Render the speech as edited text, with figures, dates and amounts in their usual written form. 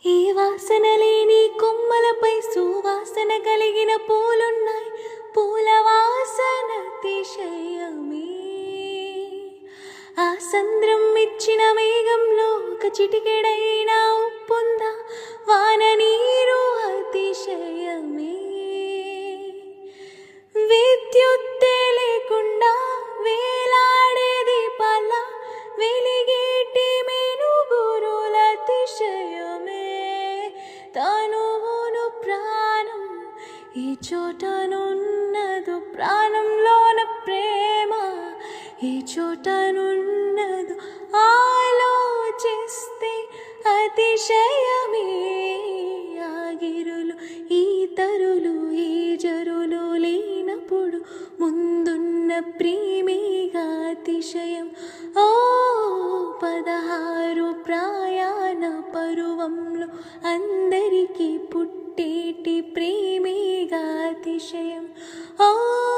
ఏ వాసన లేని కొమ్మలపై సువాసన కలిగిన పూలున్నాయి. పూల వాసన అతిశయమే. ఆ సంద్రం ఇచ్చిన మేఘంలో ఒక చిటికెడైనా ఉప్పుందా? వాన నీరు అతిశయమే. విద్యుత్తే లేకుండా వేలాడే దీపాల వెలిగేటి మెనుగురుల అతిశయమే. తనువును ప్రాణం ఈ చోటనున్నదు, ప్రాణంలోన ప్రేమ ఈ చోటనున్నదు. ఆలోచిస్తే అతిశయమే. ఆగిరులు ఈ తరులు ఈ జరులు లేనప్పుడు ముందున్న ప్రేమేగా అతిశయం. ఓ 16 ప్రయాణ పరువంలో అందరికీ పుట్టేటి ప్రేమేగా అతిశయం. ఓ